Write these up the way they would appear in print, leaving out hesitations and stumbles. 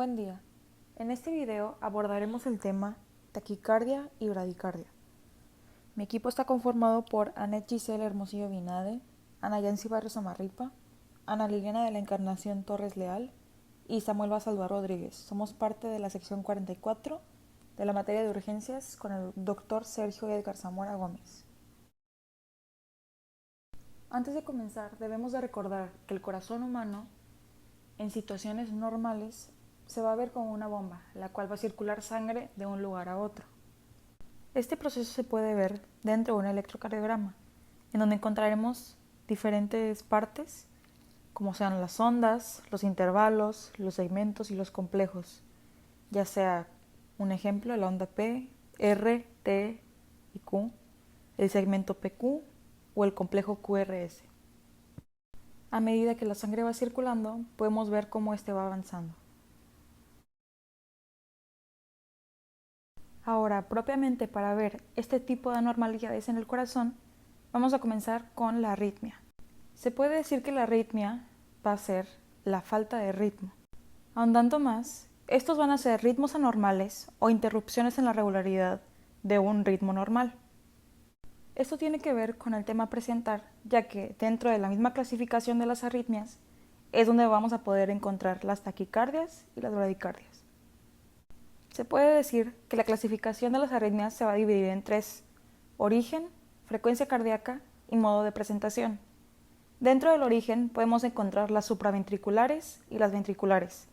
Buen día. En este video abordaremos el tema taquicardia y bradicardia. Mi equipo está conformado por Anet Giselle Hermosillo Vinade, Ana Yancy Barrios Amarripa, Ana Liliana de la Encarnación Torres Leal y Samuel Basalva Rodríguez. Somos parte de la sección 44 de la materia de urgencias con el Dr. Sergio Edgar Zamora Gómez. Antes de comenzar, debemos de recordar que el corazón humano, en situaciones normales, se va a ver como una bomba, la cual va a circular sangre de un lugar a otro. Este proceso se puede ver dentro de un electrocardiograma, en donde encontraremos diferentes partes, como sean las ondas, los intervalos, los segmentos y los complejos, ya sea un ejemplo, la onda P, R, T y Q, el segmento PQ o el complejo QRS. A medida que la sangre va circulando, podemos ver cómo este va avanzando. Ahora, propiamente para ver este tipo de anormalidades en el corazón, vamos a comenzar con la arritmia. Se puede decir que la arritmia va a ser la falta de ritmo. Ahondando más, estos van a ser ritmos anormales o interrupciones en la regularidad de un ritmo normal. Esto tiene que ver con el tema a presentar, ya que dentro de la misma clasificación de las arritmias es donde vamos a poder encontrar las taquicardias y las bradicardias. Se puede decir que la clasificación de las arritmias se va a dividir en tres: origen, frecuencia cardíaca y modo de presentación. Dentro del origen podemos encontrar las supraventriculares y las ventriculares,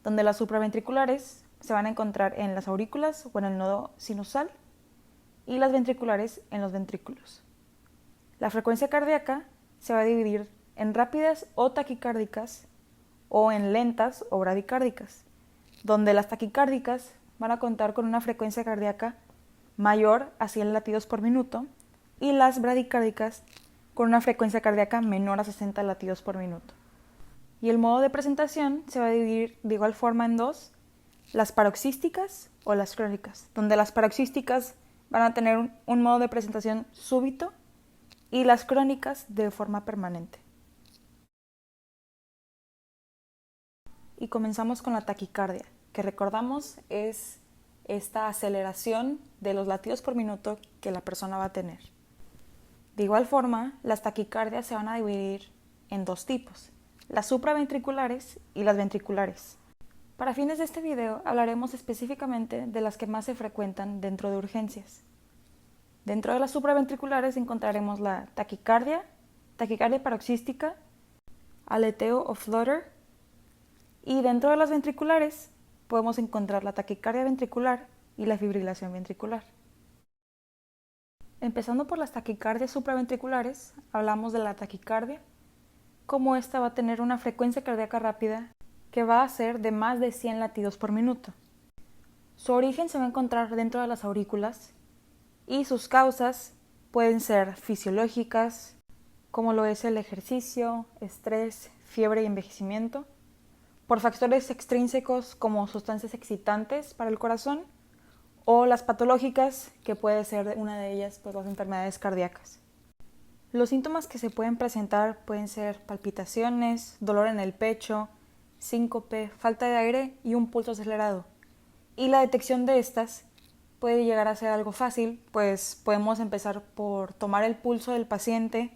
donde las supraventriculares se van a encontrar en las aurículas o en el nodo sinusal y las ventriculares en los ventrículos. La frecuencia cardíaca se va a dividir en rápidas o taquicárdicas o en lentas o bradicárdicas, donde las taquicárdicas van a contar con una frecuencia cardíaca mayor a 100 latidos por minuto y las bradicárdicas con una frecuencia cardíaca menor a 60 latidos por minuto. Y el modo de presentación se va a dividir de igual forma en dos: las paroxísticas o las crónicas, donde las paroxísticas van a tener un modo de presentación súbito y las crónicas de forma permanente. Y comenzamos con la taquicardia, que recordamos es esta aceleración de los latidos por minuto que la persona va a tener. De igual forma, las taquicardias se van a dividir en dos tipos: las supraventriculares y las ventriculares. Para fines de este video hablaremos específicamente de las que más se frecuentan dentro de urgencias. Dentro de las supraventriculares encontraremos la taquicardia, taquicardia paroxística, aleteo o flutter, y dentro de las ventriculares podemos encontrar la taquicardia ventricular y la fibrilación ventricular. Empezando por las taquicardias supraventriculares, hablamos de la taquicardia, como esta va a tener una frecuencia cardíaca rápida que va a ser de más de 100 latidos por minuto. Su origen se va a encontrar dentro de las aurículas y sus causas pueden ser fisiológicas, como lo es el ejercicio, estrés, fiebre y envejecimiento, por factores extrínsecos como sustancias excitantes para el corazón, o las patológicas, que puede ser una de ellas las enfermedades cardíacas. Los síntomas que se pueden presentar pueden ser palpitaciones, dolor en el pecho, síncope, falta de aire y un pulso acelerado. Y la detección de estas puede llegar a ser algo fácil, pues podemos empezar por tomar el pulso del paciente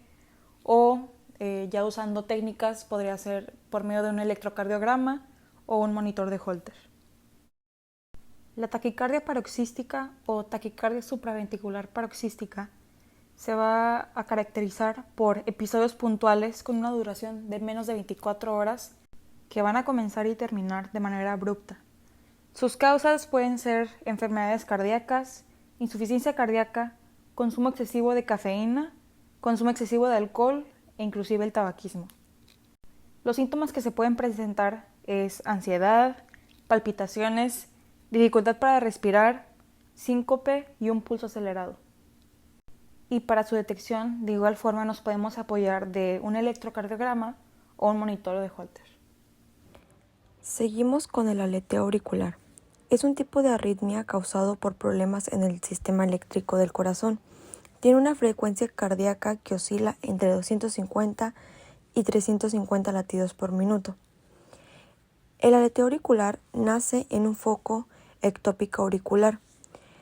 o ya usando técnicas podría ser por medio de un electrocardiograma o un monitor de Holter. La taquicardia paroxística o taquicardia supraventricular paroxística se va a caracterizar por episodios puntuales con una duración de menos de 24 horas que van a comenzar y terminar de manera abrupta. Sus causas pueden ser enfermedades cardíacas, insuficiencia cardíaca, consumo excesivo de cafeína, consumo excesivo de alcohol e inclusive el tabaquismo. Los síntomas que se pueden presentar es ansiedad, palpitaciones, dificultad para respirar, síncope y un pulso acelerado. Y para su detección, de igual forma, nos podemos apoyar de un electrocardiograma o un monitor de Holter. Seguimos con el aleteo auricular. Es un tipo de arritmia causado por problemas en el sistema eléctrico del corazón. Tiene una frecuencia cardíaca que oscila entre 250 y 350 latidos por minuto. El aleteo auricular nace en un foco ectópico auricular.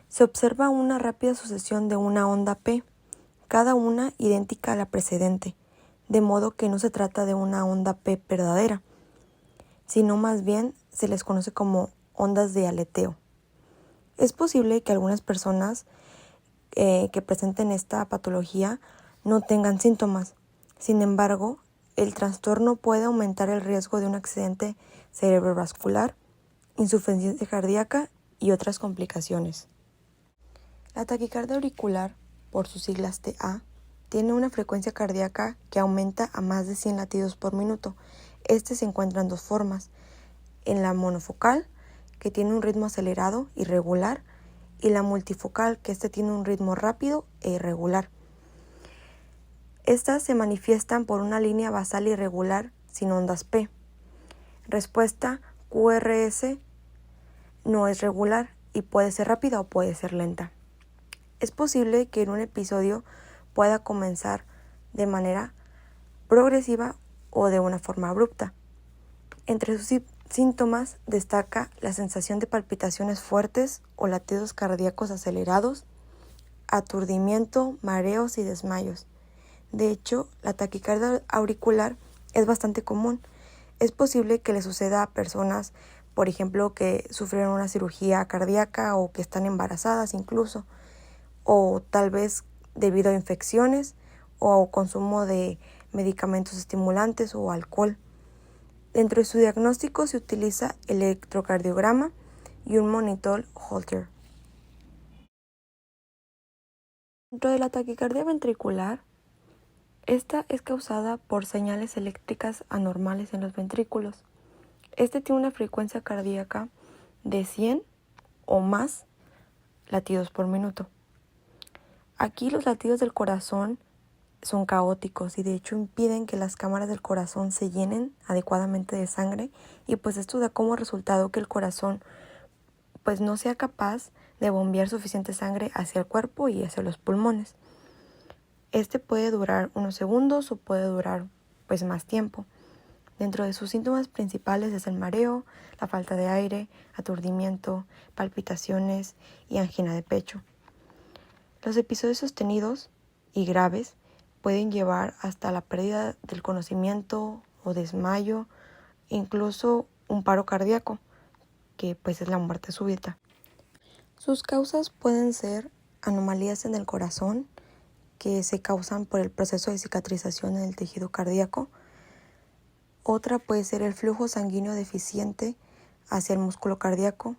Se observa una rápida sucesión de una onda P, cada una idéntica a la precedente, de modo que no se trata de una onda P verdadera, sino más bien se les conoce como ondas de aleteo. Es posible que algunas personas que presenten esta patología no tengan síntomas. Sin embargo, el trastorno puede aumentar el riesgo de un accidente cerebrovascular, insuficiencia cardíaca y otras complicaciones. La taquicardia auricular, por sus siglas TA, tiene una frecuencia cardíaca que aumenta a más de 100 latidos por minuto. Este se encuentra en dos formas: en la monofocal, que tiene un ritmo acelerado y regular, y la multifocal, que tiene un ritmo rápido e irregular. Estas se manifiestan por una línea basal irregular sin ondas P. Respuesta QRS no es regular y puede ser rápida o puede ser lenta. Es posible que en un episodio pueda comenzar de manera progresiva o de una forma abrupta. Entre sus síntomas destaca la sensación de palpitaciones fuertes o latidos cardíacos acelerados, aturdimiento, mareos y desmayos. De hecho, la taquicardia auricular es bastante común. Es posible que le suceda a personas, por ejemplo, que sufrieron una cirugía cardíaca o que están embarazadas incluso, o tal vez debido a infecciones o consumo de medicamentos estimulantes o alcohol. Dentro de su diagnóstico se utiliza el electrocardiograma y un monitor Holter. Dentro de la taquicardia ventricular, esta es causada por señales eléctricas anormales en los ventrículos. Tiene una frecuencia cardíaca de 100 o más latidos por minuto. Aquí los latidos del corazón son caóticos y de hecho impiden que las cámaras del corazón se llenen adecuadamente de sangre, y pues esto da como resultado que el corazón pues no sea capaz de bombear suficiente sangre hacia el cuerpo y hacia los pulmones. Puede durar unos segundos o puede durar pues más tiempo. Dentro de sus síntomas principales es el mareo, la falta de aire, aturdimiento, palpitaciones y angina de pecho. Los episodios sostenidos y graves pueden llevar hasta la pérdida del conocimiento o desmayo, incluso un paro cardíaco, que pues es la muerte súbita. Sus causas pueden ser anomalías en el corazón, que se causan por el proceso de cicatrización en el tejido cardíaco. Otra puede ser el flujo sanguíneo deficiente hacia el músculo cardíaco.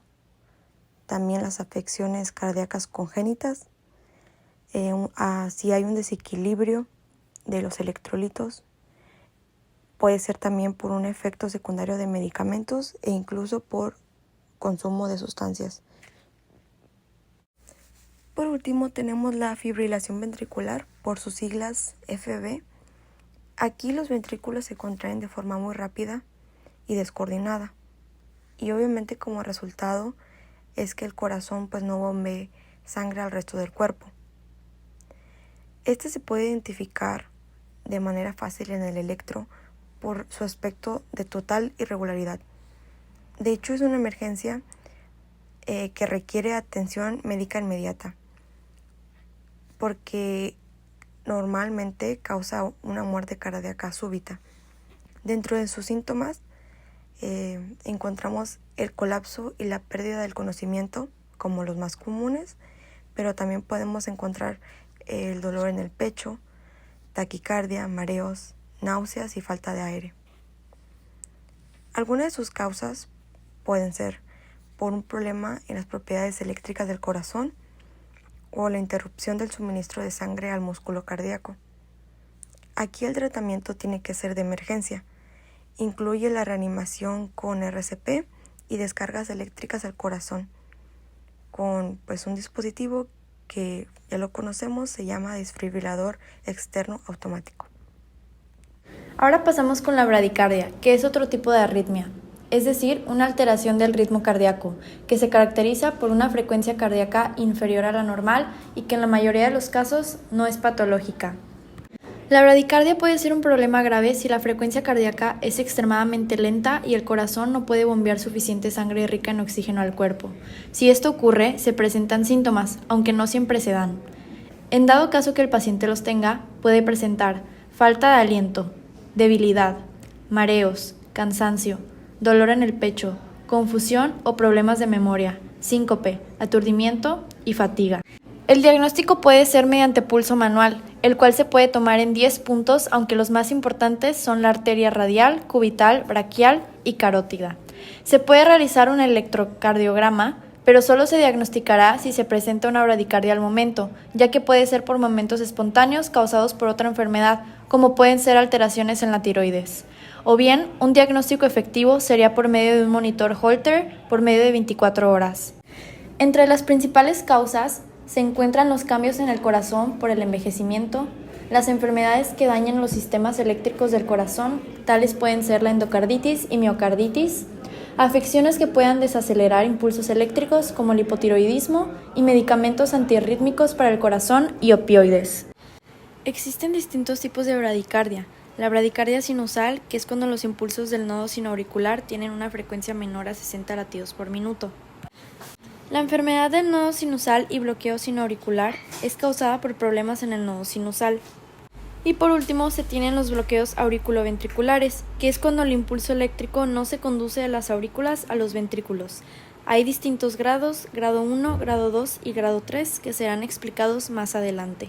También las afecciones cardíacas congénitas. Si hay un desequilibrio de los electrolitos. Puede ser también por un efecto secundario de medicamentos e incluso por consumo de sustancias. Por último tenemos la fibrilación ventricular, por sus siglas FV. Aquí los ventrículos se contraen de forma muy rápida y descoordinada, y obviamente como resultado es que el corazón pues no bombee sangre al resto del cuerpo. Se puede identificar de manera fácil en el electro por su aspecto de total irregularidad. De hecho, es una emergencia que requiere atención médica inmediata, porque normalmente causa una muerte cardíaca súbita. Dentro de sus síntomas encontramos el colapso y la pérdida del conocimiento como los más comunes, pero también podemos encontrar el dolor en el pecho, taquicardia, mareos, náuseas y falta de aire. Algunas de sus causas pueden ser por un problema en las propiedades eléctricas del corazón o la interrupción del suministro de sangre al músculo cardíaco. Aquí el tratamiento tiene que ser de emergencia. Incluye la reanimación con RCP y descargas eléctricas al corazón con un dispositivo que ya lo conocemos, se llama desfibrilador externo automático. Ahora pasamos con la bradicardia, que es otro tipo de arritmia, es decir, una alteración del ritmo cardíaco, que se caracteriza por una frecuencia cardíaca inferior a la normal y que en la mayoría de los casos no es patológica. La bradicardia puede ser un problema grave si la frecuencia cardíaca es extremadamente lenta y el corazón no puede bombear suficiente sangre rica en oxígeno al cuerpo. Si esto ocurre, se presentan síntomas, aunque no siempre se dan. En dado caso que el paciente los tenga, puede presentar falta de aliento, debilidad, mareos, cansancio, dolor en el pecho, confusión o problemas de memoria, síncope, aturdimiento y fatiga. El diagnóstico puede ser mediante pulso manual, el cual se puede tomar en 10 puntos, aunque los más importantes son la arteria radial, cubital, braquial y carótida. Se puede realizar un electrocardiograma, pero solo se diagnosticará si se presenta una bradicardia al momento, ya que puede ser por momentos espontáneos causados por otra enfermedad, como pueden ser alteraciones en la tiroides. O bien, un diagnóstico efectivo sería por medio de un monitor Holter por medio de 24 horas. Entre las principales causas se encuentran los cambios en el corazón por el envejecimiento, las enfermedades que dañan los sistemas eléctricos del corazón, tales pueden ser la endocarditis y miocarditis, afecciones que puedan desacelerar impulsos eléctricos como el hipotiroidismo y medicamentos antiarrítmicos para el corazón y opioides. Existen distintos tipos de bradicardia. La bradicardia sinusal, que es cuando los impulsos del nodo sinoauricular tienen una frecuencia menor a 60 latidos por minuto. La enfermedad del nodo sinusal y bloqueo sinoauricular es causada por problemas en el nodo sinusal. Y por último se tienen los bloqueos auriculoventriculares, que es cuando el impulso eléctrico no se conduce de las aurículas a los ventrículos. Hay distintos grados, grado 1, grado 2 y grado 3, que serán explicados más adelante.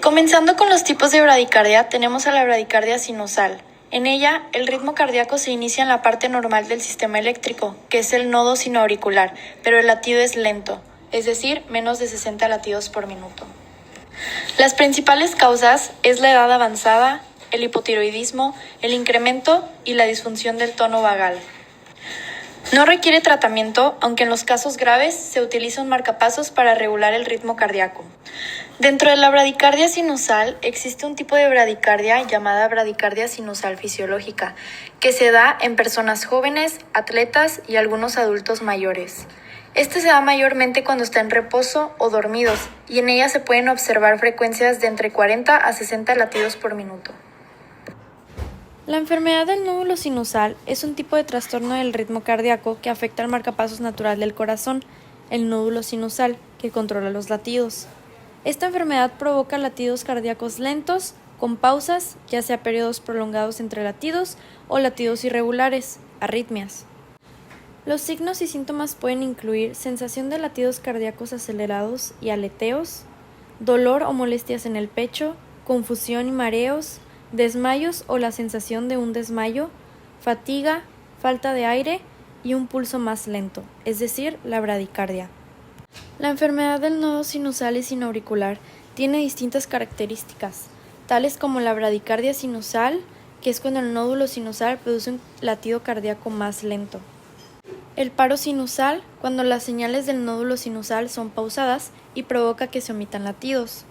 Comenzando con los tipos de bradicardia, tenemos a la bradicardia sinusal. En ella, el ritmo cardíaco se inicia en la parte normal del sistema eléctrico, que es el nodo sinoauricular, pero el latido es lento, es decir, menos de 60 latidos por minuto. Las principales causas es la edad avanzada, el hipotiroidismo, el incremento y la disfunción del tono vagal. No requiere tratamiento, aunque en los casos graves se utiliza un marcapasos para regular el ritmo cardíaco. Dentro de la bradicardia sinusal existe un tipo de bradicardia llamada bradicardia sinusal fisiológica, que se da en personas jóvenes, atletas y algunos adultos mayores. Este se da mayormente cuando está en reposo o dormidos, y en ella se pueden observar frecuencias de entre 40 a 60 latidos por minuto. La enfermedad del nódulo sinusal es un tipo de trastorno del ritmo cardíaco que afecta al marcapasos natural del corazón, el nódulo sinusal, que controla los latidos. Esta enfermedad provoca latidos cardíacos lentos, con pausas, ya sea periodos prolongados entre latidos o latidos irregulares, arritmias. Los signos y síntomas pueden incluir sensación de latidos cardíacos acelerados y aleteos, dolor o molestias en el pecho, confusión y mareos, desmayos o la sensación de un desmayo, fatiga, falta de aire y un pulso más lento, es decir, la bradicardia. La enfermedad del nodo sinusal y sinoauricular tiene distintas características, tales como la bradicardia sinusal, que es cuando el nódulo sinusal produce un latido cardíaco más lento. El paro sinusal, cuando las señales del nódulo sinusal son pausadas y provoca que se omitan latidos.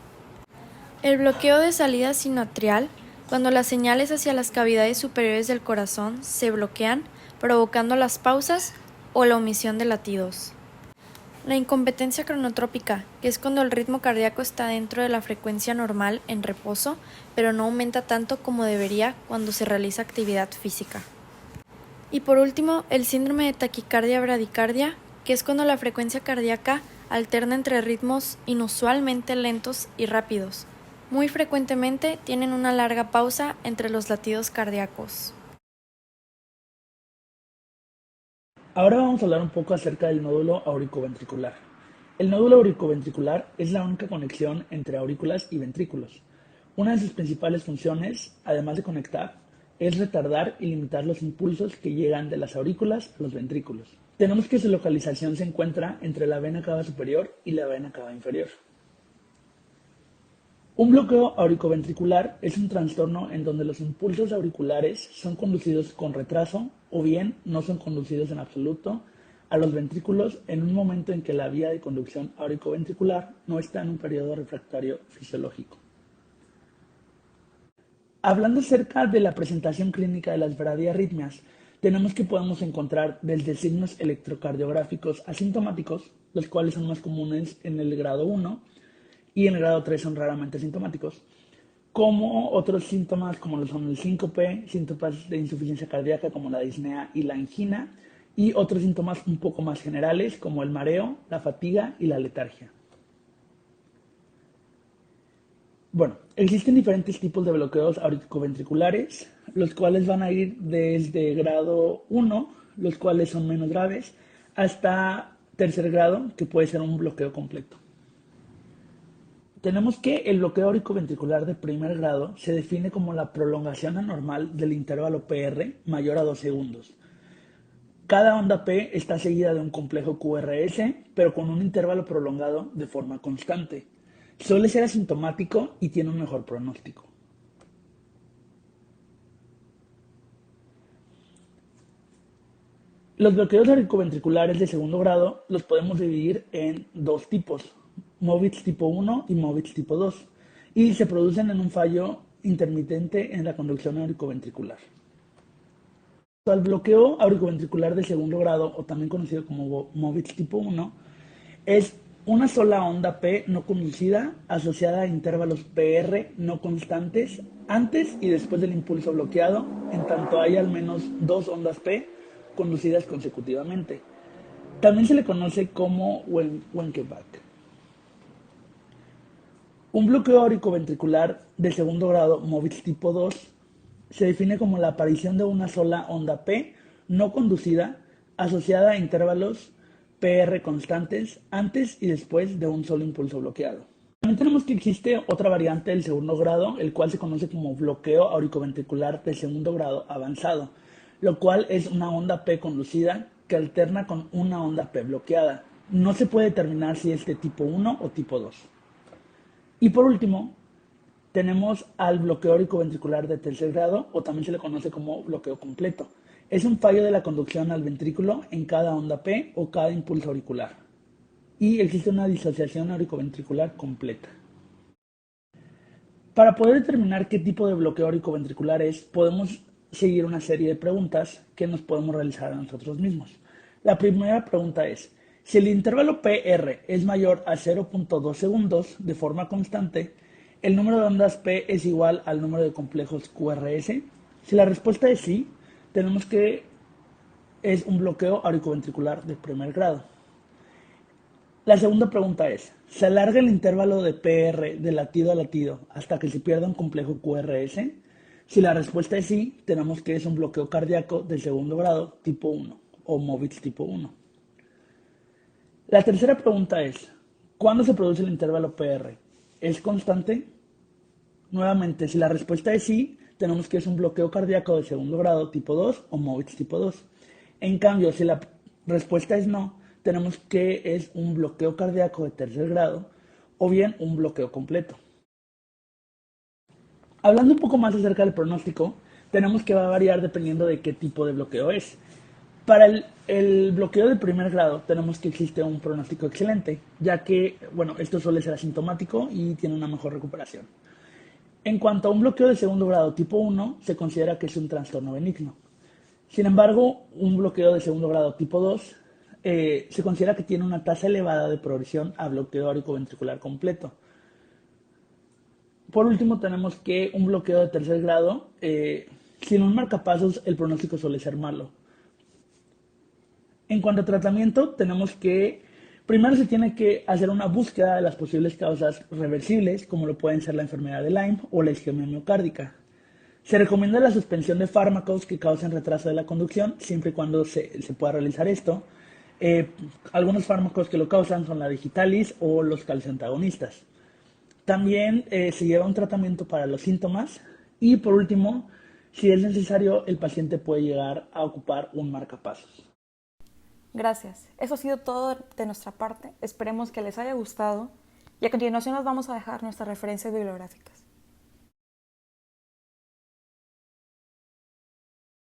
El bloqueo de salida sinoatrial, cuando las señales hacia las cavidades superiores del corazón se bloquean, provocando las pausas o la omisión de latidos. La incompetencia cronotrópica, que es cuando el ritmo cardíaco está dentro de la frecuencia normal en reposo, pero no aumenta tanto como debería cuando se realiza actividad física. Y por último, el síndrome de taquicardia-bradicardia, que es cuando la frecuencia cardíaca alterna entre ritmos inusualmente lentos y rápidos. Muy frecuentemente tienen una larga pausa entre los latidos cardíacos. Ahora vamos a hablar un poco acerca del nódulo auriculoventricular. El nódulo auriculoventricular es la única conexión entre aurículas y ventrículos. Una de sus principales funciones, además de conectar, es retardar y limitar los impulsos que llegan de las aurículas a los ventrículos. Tenemos que su localización se encuentra entre la vena cava superior y la vena cava inferior. Un bloqueo auriculoventricular es un trastorno en donde los impulsos auriculares son conducidos con retraso o bien no son conducidos en absoluto a los ventrículos en un momento en que la vía de conducción auriculoventricular no está en un periodo refractario fisiológico. Hablando acerca de la presentación clínica de las bradiarritmias, tenemos que podemos encontrar desde signos electrocardiográficos asintomáticos, los cuales son más comunes en el grado 1 y en el grado 3 son raramente sintomáticos, como otros síntomas como lo son el síncope, síntomas de insuficiencia cardíaca como la disnea y la angina, y otros síntomas un poco más generales como el mareo, la fatiga y la letargia. Bueno, existen diferentes tipos de bloqueos auriculoventriculares, los cuales van a ir desde grado 1, los cuales son menos graves, hasta tercer grado, que puede ser un bloqueo completo. Tenemos que el bloqueo auriculoventricular de primer grado se define como la prolongación anormal del intervalo PR mayor a 2 segundos. Cada onda P está seguida de un complejo QRS, pero con un intervalo prolongado de forma constante. Suele ser asintomático y tiene un mejor pronóstico. Los bloqueos auriculoventriculares de segundo grado los podemos dividir en dos tipos, Mobitz tipo 1 y Mobitz tipo 2, y se producen en un fallo intermitente en la conducción auriculoventricular. El bloqueo auriculoventricular de segundo grado, o también conocido como Mobitz tipo 1, es una sola onda P no conducida asociada a intervalos PR no constantes antes y después del impulso bloqueado, en tanto hay al menos dos ondas P conducidas consecutivamente. También se le conoce como Wenckebach. Un bloqueo auriculoventricular de segundo grado Mobitz tipo 2 se define como la aparición de una sola onda P no conducida asociada a intervalos PR constantes antes y después de un solo impulso bloqueado. También tenemos que existe otra variante del segundo grado, el cual se conoce como bloqueo auriculoventricular de segundo grado avanzado, lo cual es una onda P conducida que alterna con una onda P bloqueada. No se puede determinar si es de tipo 1 o tipo 2. Y por último, tenemos al bloqueo auriculoventricular de tercer grado, o también se le conoce como bloqueo completo. Es un fallo de la conducción al ventrículo en cada onda P o cada impulso auricular. Y existe una disociación auriculoventricular completa. Para poder determinar qué tipo de bloqueo auriculoventricular es, podemos seguir una serie de preguntas que nos podemos realizar a nosotros mismos. La primera pregunta es, si el intervalo PR es mayor a 0.2 segundos de forma constante, ¿el número de ondas P es igual al número de complejos QRS? Si la respuesta es sí, tenemos que es un bloqueo auriculoventricular de primer grado. La segunda pregunta es, ¿se alarga el intervalo de PR de latido a latido hasta que se pierda un complejo QRS? Si la respuesta es sí, tenemos que es un bloqueo cardíaco de segundo grado tipo 1 o Mobitz tipo 1. La tercera pregunta es, ¿cuándo se produce el intervalo PR? ¿Es constante? Nuevamente, si la respuesta es sí, tenemos que es un bloqueo cardíaco de segundo grado tipo 2 o Mobitz tipo 2. En cambio, si la respuesta es no, tenemos que es un bloqueo cardíaco de tercer grado o bien un bloqueo completo. Hablando un poco más acerca del pronóstico, tenemos que va a variar dependiendo de qué tipo de bloqueo es. Para el bloqueo de primer grado tenemos que existe un pronóstico excelente, ya que, bueno, esto suele ser asintomático y tiene una mejor recuperación. En cuanto a un bloqueo de segundo grado tipo 1, se considera que es un trastorno benigno. Sin embargo, un bloqueo de segundo grado tipo 2 se considera que tiene una tasa elevada de progresión a bloqueo auriculoventricular completo. Por último, tenemos que un bloqueo de tercer grado, sin un marcapasos, el pronóstico suele ser malo. En cuanto a tratamiento, tenemos que primero se tiene que hacer una búsqueda de las posibles causas reversibles, como lo pueden ser la enfermedad de Lyme o la isquemia miocárdica. Se recomienda la suspensión de fármacos que causen retraso de la conducción, siempre y cuando se pueda realizar esto. Algunos fármacos que lo causan son la digitalis o los calcioantagonistas. También se lleva un tratamiento para los síntomas y por último, si es necesario, el paciente puede llegar a ocupar un marcapasos. Gracias. Eso ha sido todo de nuestra parte. Esperemos que les haya gustado y a continuación nos vamos a dejar nuestras referencias bibliográficas.